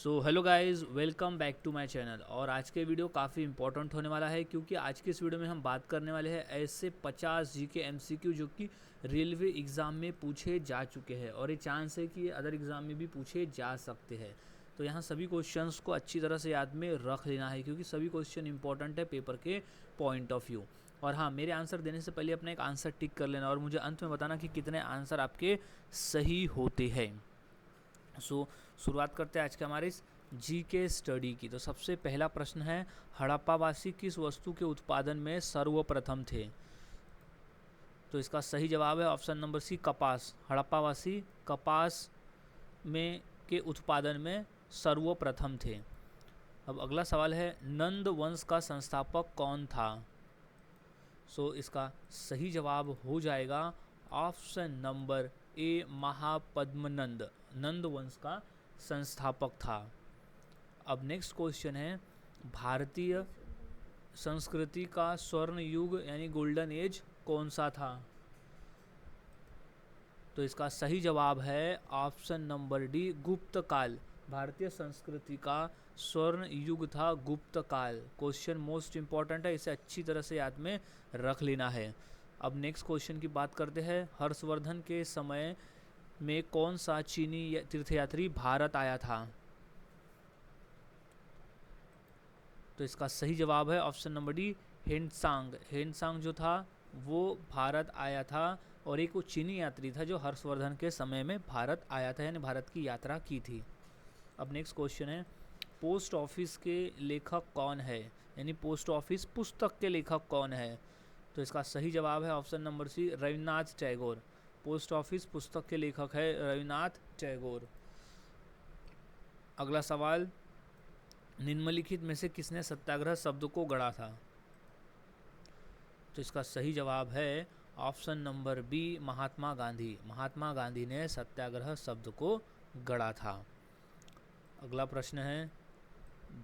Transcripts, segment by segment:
So hello guys, welcome back to my channel. और आज के वीडियो काफ़ी इंपॉर्टेंट होने वाला है क्योंकि आज के इस वीडियो में हम बात करने वाले हैं ऐसे 50 जीके एमसीक्यू जो कि रेलवे एग्ज़ाम में पूछे जा चुके हैं और ये चांस है कि ये अदर एग्ज़ाम में भी पूछे जा सकते हैं। तो यहाँ सभी क्वेश्चंस को अच्छी तरह से याद में रख लेना है क्योंकि सभी क्वेश्चन इंपॉर्टेंट है पेपर के पॉइंट ऑफ व्यू। और हाँ, मेरे आंसर देने से पहले अपना एक आंसर टिक कर लेना और मुझे अंत में बताना कि कितने आंसर आपके सही होते हैं। शुरुआत करते हैं आज के हमारे इस जी के स्टडी की। तो सबसे पहला प्रश्न है, हड़प्पावासी किस वस्तु के उत्पादन में सर्वप्रथम थे? तो इसका सही जवाब है ऑप्शन नंबर सी, कपास। हड़प्पावासी कपास में के उत्पादन में सर्वप्रथम थे। अब अगला सवाल है, नंद वंश का संस्थापक कौन था? इसका सही जवाब हो जाएगा ऑप्शन नंबर ए, महापद्मनंद। नंद वंश का संस्थापक था। अब नेक्स्ट क्वेश्चन है, भारतीय संस्कृति का स्वर्ण युग यानी गोल्डन एज कौन सा था? तो इसका सही जवाब है ऑप्शन नंबर डी, गुप्त काल। भारतीय संस्कृति का स्वर्ण युग था गुप्त काल। क्वेश्चन मोस्ट इंपॉर्टेंट है, इसे अच्छी तरह से याद में रख लेना है। अब नेक्स्ट क्वेश्चन की बात करते हैं, हर्षवर्धन के समय में कौन सा चीनी तीर्थयात्री भारत आया था? तो इसका सही जवाब है option number D, Hiuen Tsang. Hiuen Tsang जो था वो भारत आया था और एक वो चीनी यात्री था जो हर्षवर्धन के समय में भारत आया था, यानी भारत की यात्रा की थी। अब नेक्स्ट क्वेश्चन है, पोस्ट ऑफिस के लेखक कौन है? यानी पोस्ट ऑफिस पुस्तक के लेखक कौन है? तो इसका सही जवाब है option number C, Rabindranath Tagore. Post office पुस्तक के लेखक है रविन्द्रनाथ टैगोर। अगला सवाल, निम्नलिखित में से किसने सत्याग्रह शब्द को गढ़ा था? तो इसका सही जवाब है option number B, Mahatma Gandhi. Mahatma Gandhi ने सत्याग्रह शब्द को गढ़ा था। अगला प्रश्न है,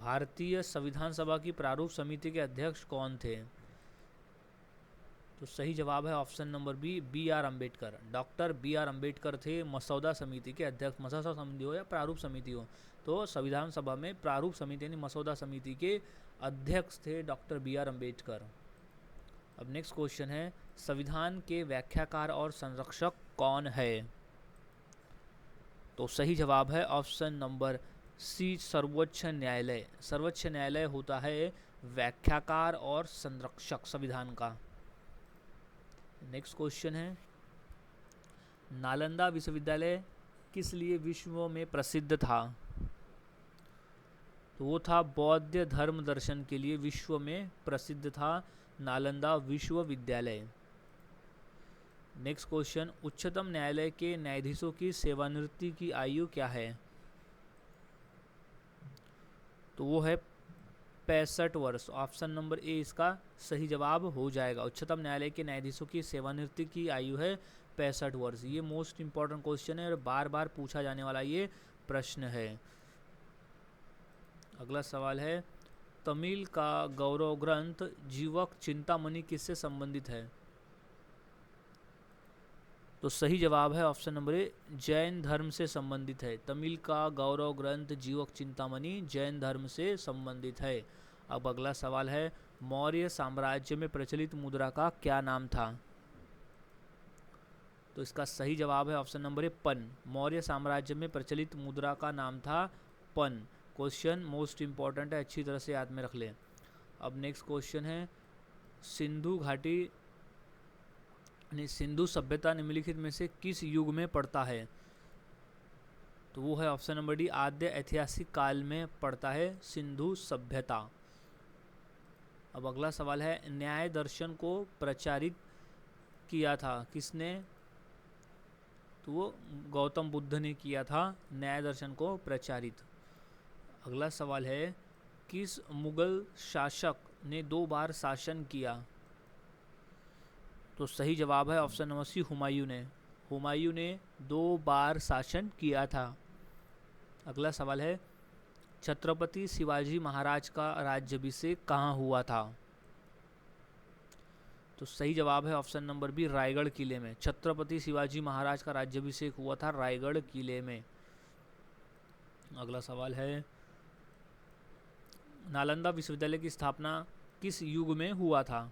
भारतीय संविधान सभा की प्रारूप समिति के अध्यक्ष कौन थे? तो सही जवाब है option number B, B R Ambedkar. Doctor B R Ambedkar थे मसौदा समिति के अध्यक्ष। मसौदा समिति हो या प्रारूप समिति हो, तो संविधान सभा में प्रारूप समिति यानी मसौदा समिति के अध्यक्ष थे डॉक्टर बी आर अम्बेडकर। अब नेक्स्ट क्वेश्चन है, संविधान के व्याख्याकार और संरक्षक कौन है? तो सही जवाब है ऑप्शन नंबर सी, सर्वोच्च न्यायालय। सर्वोच्च न्यायालय होता है व्याख्याकार और संरक्षक संविधान का। नेक्स्ट क्वेश्चन है, नालंदा विश्वविद्यालय किस लिए विश्व में प्रसिद्ध था? तो वो था बौद्ध धर्म दर्शन के लिए विश्व में प्रसिद्ध था नालंदा विश्वविद्यालय। नेक्स्ट क्वेश्चन, उच्चतम न्यायालय के न्यायाधीशों की सेवानिवृत्ति की आयु क्या है? तो वो है 65 वर्ष। ऑप्शन नंबर ए इसका सही जवाब हो जाएगा। उच्चतम न्यायालय के न्यायाधीशों की सेवानिवृत्ति की आयु है 65 वर्ष। ये मोस्ट इंपॉर्टेंट क्वेश्चन है और बार बार पूछा जाने वाला ये प्रश्न है। अगला सवाल है, तमिल का गौरव ग्रंथ जीवक चिंतामणि किससे संबंधित है? तो सही जवाब है ऑप्शन नंबर ए, जैन धर्म से संबंधित है। तमिल का गौरव ग्रंथ जीवक चिंतामणि जैन धर्म से संबंधित है। अब अगला सवाल है, मौर्य साम्राज्य में प्रचलित मुद्रा का क्या नाम था? तो इसका सही जवाब है ऑप्शन नंबर ए, पन। मौर्य साम्राज्य में प्रचलित मुद्रा का नाम था पन। क्वेश्चन मोस्ट इंपॉर्टेंट है, अच्छी तरह से याद में रख लें। अब नेक्स्ट क्वेश्चन है, सिंधु घाटी सिंधु सभ्यता निम्नलिखित में से किस युग में पड़ता है? तो वो है ऑप्शन नंबर डी, आद्य ऐतिहासिक काल में पड़ता है सिंधु सभ्यता। अब अगला सवाल है, न्याय दर्शन को प्रचारित किया था किसने? तो वो गौतम बुद्ध ने किया था न्याय दर्शन को प्रचारित। अगला सवाल है, किस मुगल शासक ने 2 बार शासन किया? तो सही जवाब है ऑप्शन नंबर सी, हुमायूं ने। हुमायूं ने 2 बार शासन किया था। अगला सवाल है, छत्रपति शिवाजी महाराज का राज्याभिषेक कहाँ हुआ था? तो सही जवाब है ऑप्शन नंबर बी, रायगढ़ किले में। छत्रपति शिवाजी महाराज का राज्याभिषेक हुआ था रायगढ़ किले में। अगला सवाल है, नालंदा विश्वविद्यालय की स्थापना किस युग में हुआ था?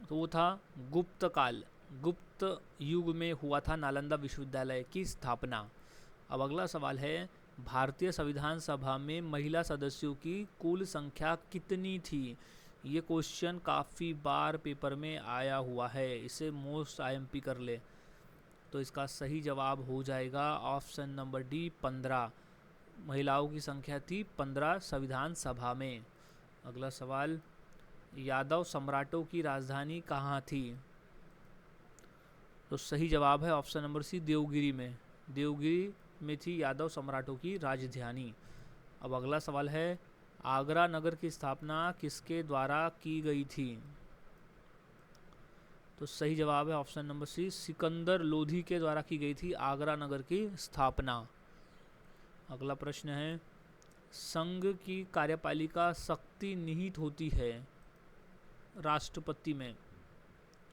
तो वो था गुप्त काल, गुप्त युग में हुआ था नालंदा विश्वविद्यालय की स्थापना। अब अगला सवाल है, भारतीय संविधान सभा में महिला सदस्यों की कुल संख्या कितनी थी? ये क्वेश्चन काफ़ी बार पेपर में आया हुआ है, इसे मोस्ट आईएमपी कर ले। तो इसका सही जवाब हो जाएगा ऑप्शन नंबर डी, 15। महिलाओं की संख्या थी 15 संविधान सभा में। अगला सवाल, यादव सम्राटों की राजधानी कहाँ थी? तो सही जवाब है ऑप्शन नंबर सी, देवगिरी में। देवगिरी में थी यादव सम्राटों की राजधानी। अब अगला सवाल है, आगरा नगर की स्थापना किसके द्वारा की गई थी? तो सही जवाब है option number C, Sikandar Lodhi के द्वारा की गई थी आगरा नगर की स्थापना। अगला प्रश्न है, संघ की कार्यपालिका शक्ति निहित होती है राष्ट्रपति में।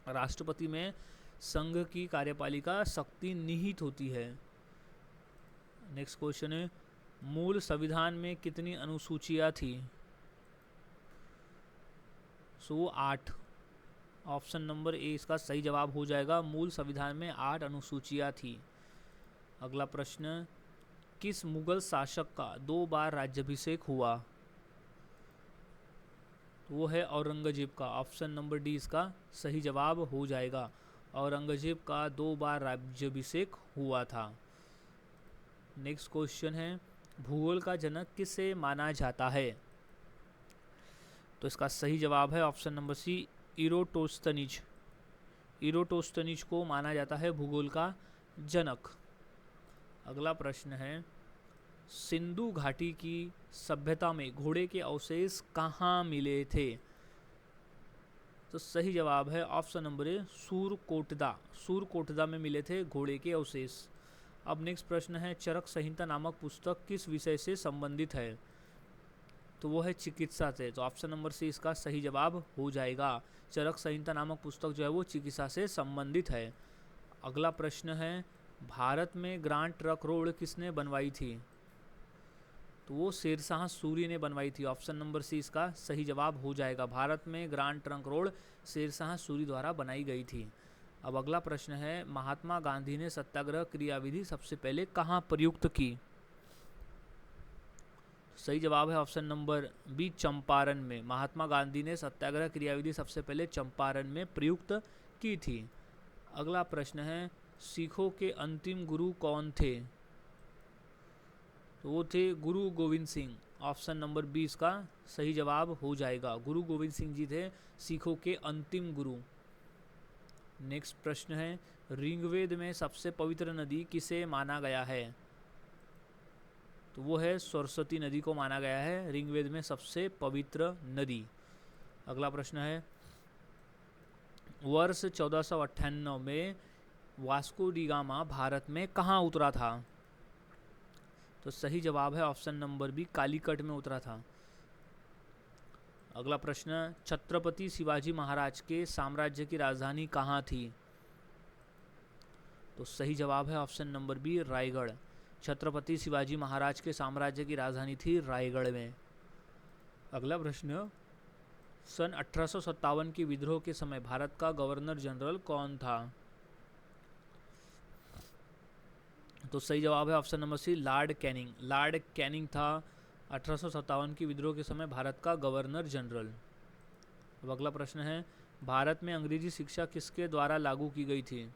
राष्ट्रपति में संघ की कार्यपालिका शक्ति निहित होती है। नेक्स्ट क्वेश्चन है, मूल संविधान में कितनी अनुसूचियां थी? सो 8। ऑप्शन नंबर ए इसका सही जवाब हो जाएगा, मूल संविधान में 8 अनुसूचियां थी। अगला प्रश्न, किस मुगल शासक का 2 बार राज्याभिषेक हुआ? वो है औरंगजेब का। ऑप्शन नंबर डी इसका सही जवाब हो जाएगा, औरंगजेब का 2 बार राज्याभिषेक हुआ था। नेक्स्ट क्वेश्चन है, भूगोल का जनक किसे माना जाता है? तो इसका सही जवाब है ऑप्शन नंबर सी, इरोटोस्थनीज। इरोटोस्थनीज को माना जाता है भूगोल का जनक। अगला प्रश्न है, सिंधु घाटी की सभ्यता में घोड़े के अवशेष कहाँ मिले थे? तो सही जवाब है ऑप्शन नंबर ए, सूरकोटदा। सूरकोटदा में मिले थे घोड़े के अवशेष। अब नेक्स्ट प्रश्न है, चरक संहिता नामक पुस्तक किस विषय से संबंधित है? तो वो है चिकित्सा से। तो ऑप्शन नंबर सी इसका सही जवाब हो जाएगा, चरक संहिता नामक पुस्तक जो है वो चिकित्सा से संबंधित है। अगला प्रश्न है, भारत में ग्रांड ट्रंक रोड किसने बनवाई थी? तो वो शेरशाह सूरी ने बनवाई थी। ऑप्शन नंबर सी इसका सही जवाब हो जाएगा, भारत में Grand Trunk Road Sher Shah Suri द्वारा बनाई गई थी। अब अगला प्रश्न है, महात्मा गांधी ने सत्याग्रह क्रियाविधि सबसे पहले कहाँ प्रयुक्त की? सही जवाब है ऑप्शन नंबर बी, चंपारण में। महात्मा गांधी ने सत्याग्रह क्रियाविधि सबसे पहले चंपारण में प्रयुक्त की थी। अगला प्रश्न है, सिखों के अंतिम गुरु कौन थे? तो वो थे Guru Gobind Singh. Option number B इसका सही जवाब हो जाएगा, गुरु गोविंद सिंह जी थे सिखों के अंतिम गुरु। नेक्स्ट प्रश्न है, ऋग्वेद में सबसे पवित्र नदी किसे माना गया है? तो वो है सरस्वती नदी को माना गया है ऋग्वेद में सबसे पवित्र नदी। अगला प्रश्न है, वर्ष 1498 में वास्को डी गामा भारत में कहाँ उतरा था? तो सही जवाब है ऑप्शन नंबर बी, कालीकट में उतरा था। अगला प्रश्न, छत्रपति शिवाजी महाराज के साम्राज्य की राजधानी कहाँ थी? तो सही जवाब है option number B, Raigad. Chhatrapati Shivaji Maharaj के साम्राज्य की राजधानी थी रायगढ़ में। अगला प्रश्न, सन 1857 के विद्रोह के समय भारत का गवर्नर जनरल कौन था? तो सही जवाब है option number C, Lord Canning. Lord Canning था 1857 के विद्रोह के समय भारत का गवर्नर जनरल। अब अगला प्रश्न है, भारत में अंग्रेजी शिक्षा किसके द्वारा लागू की गई थी?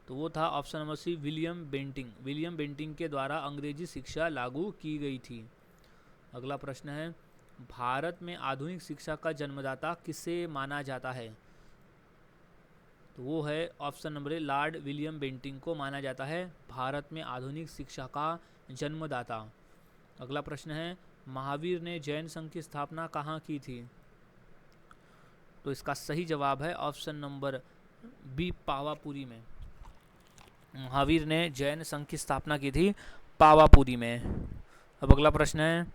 तो वो था option number C, William Bentinck. William Bentinck के द्वारा अंग्रेजी शिक्षा लागू की गई थी। अगला प्रश्न है, भारत में आधुनिक शिक्षा का जन्मदाता किसे माना जाता है? तो वो है option number A, Lord William Bentinck को माना जाता है भारत में आधुनिक शिक्षा का जन्मदाता। अगला प्रश्न है, महावीर ने जैन संघ की स्थापना कहाँ की थी? तो इसका सही जवाब है ऑप्शन नंबर बी, पावापुरी में। महावीर ने जैन संघ की स्थापना की थी पावापुरी में। अब अगला प्रश्न है,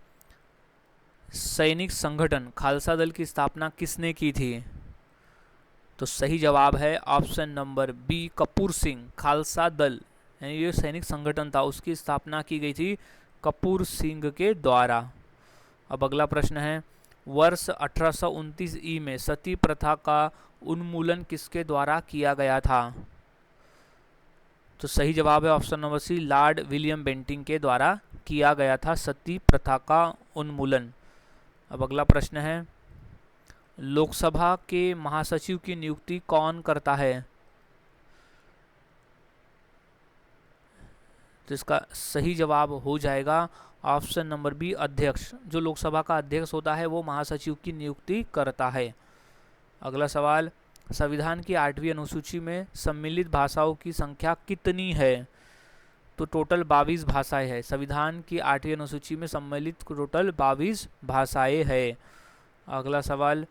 सैनिक संगठन खालसा दल की स्थापना किसने की थी? तो सही जवाब है option number B, Kapur Singh. Khalsa Dal यानी ये सैनिक संगठन था, उसकी स्थापना की गई थी कपूर सिंह के द्वारा। अब अगला प्रश्न है, वर्ष 1829 ई में सती प्रथा का उन्मूलन किसके द्वारा किया गया था? तो सही जवाब है option number C, Lord William Bentinck के द्वारा किया गया था सती प्रथा का उन्मूलन। अब अगला प्रश्न है, लोकसभा के महासचिव की नियुक्ति कौन करता है? तो इसका सही जवाब हो जाएगा ऑप्शन नंबर बी, अध्यक्ष। जो लोकसभा का अध्यक्ष होता है वो महासचिव की नियुक्ति करता है। अगला सवाल, संविधान की 8वीं अनुसूची में सम्मिलित भाषाओं की संख्या कितनी है? तो टोटल 22 भाषाएं हैं। संविधान की 8वीं अनुसूची में सम्मिलित टोटल 22 भाषाएं हैं। अगला सवाल,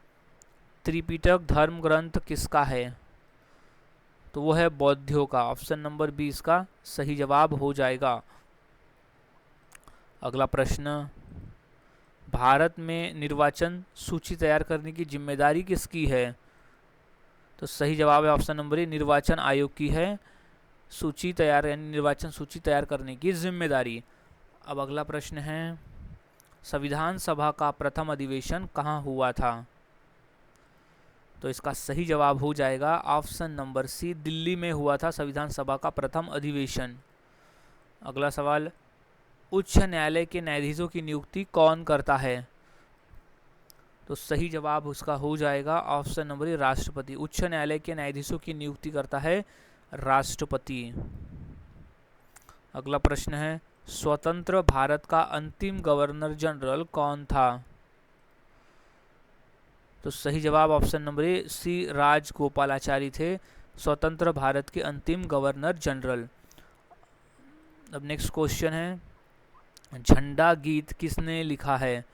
त्रिपिटक धर्म ग्रंथ किसका है? तो वो है बौद्धों का। ऑप्शन नंबर बी इसका सही जवाब हो जाएगा। अगला प्रश्न, भारत में निर्वाचन सूची तैयार करने की जिम्मेदारी किसकी है? तो सही जवाब है ऑप्शन नंबर ए, निर्वाचन आयोग की है सूची तैयार, यानी निर्वाचन सूची तैयार करने की जिम्मेदारी। अब अगला प्रश्न है, संविधान सभा का प्रथम अधिवेशन कहाँ हुआ था? तो इसका सही जवाब हो जाएगा ऑप्शन नंबर सी, दिल्ली में हुआ था संविधान सभा का प्रथम अधिवेशन। अगला सवाल, उच्च न्यायालय के न्यायाधीशों की नियुक्ति कौन करता है? तो सही जवाब उसका हो जाएगा ऑप्शन नंबर ए, राष्ट्रपति। उच्च न्यायालय के न्यायाधीशों की नियुक्ति करता है राष्ट्रपति। अगला प्रश्न है, स्वतंत्र भारत का अंतिम गवर्नर जनरल कौन था? तो सही जवाब ऑप्शन नंबर ए, सी राजगोपालाचारी थे स्वतंत्र भारत के अंतिम गवर्नर जनरल। अब नेक्स्ट क्वेश्चन है, झंडा गीत किसने लिखा है?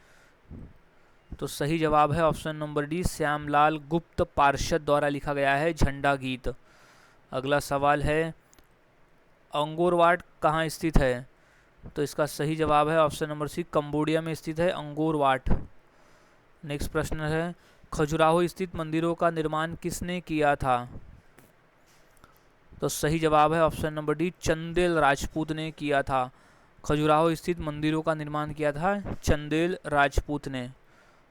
तो सही जवाब है ऑप्शन नंबर डी, श्यामलाल गुप्त पार्षद द्वारा लिखा गया है झंडा गीत। अगला सवाल है, अंगोर वाट कहाँ स्थित है? तो इसका सही जवाब है ऑप्शन नंबर सी, कंबोडिया में स्थित है अंगोर वाट। नेक्स्ट प्रश्न है, खजुराहो स्थित मंदिरों का निर्माण किसने किया था? तो सही जवाब है option number D, Chandel Rajput ने किया था। खजुराहो स्थित मंदिरों का निर्माण किया था चंदेल राजपूत ने।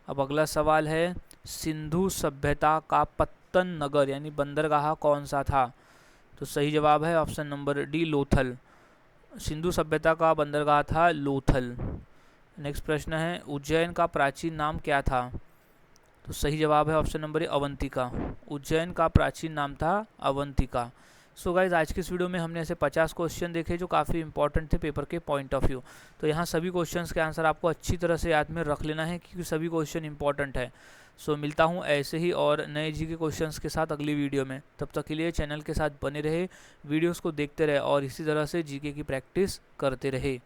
अब अगला सवाल है, सिंधु सभ्यता का पत्तन नगर यानी बंदरगाह कौन सा था? तो सही जवाब है option number D, Lothal. Sindhu सभ्यता का बंदरगाह था लोथल। नेक्स्ट प्रश्न है, उज्जैन का प्राचीन नाम क्या था? तो सही जवाब है ऑप्शन नंबर ए, अवंतिका। उज्जैन का प्राचीन नाम था अवंतिका। सो गाइज, आज की इस वीडियो में हमने ऐसे 50 क्वेश्चन देखे जो काफ़ी इंपॉर्टेंट थे पेपर के पॉइंट ऑफ व्यू। तो यहाँ सभी क्वेश्चंस के आंसर आपको अच्छी तरह से याद में रख लेना है क्योंकि सभी क्वेश्चन इंपॉर्टेंट है। सो मिलता हूँ ऐसे ही और नए जी के क्वेश्चंस के साथ अगली वीडियो में। तब तक के लिए चैनल के साथ बने रहे, वीडियोज़ को देखते रहे और इसी तरह से जीके की प्रैक्टिस करते रहे।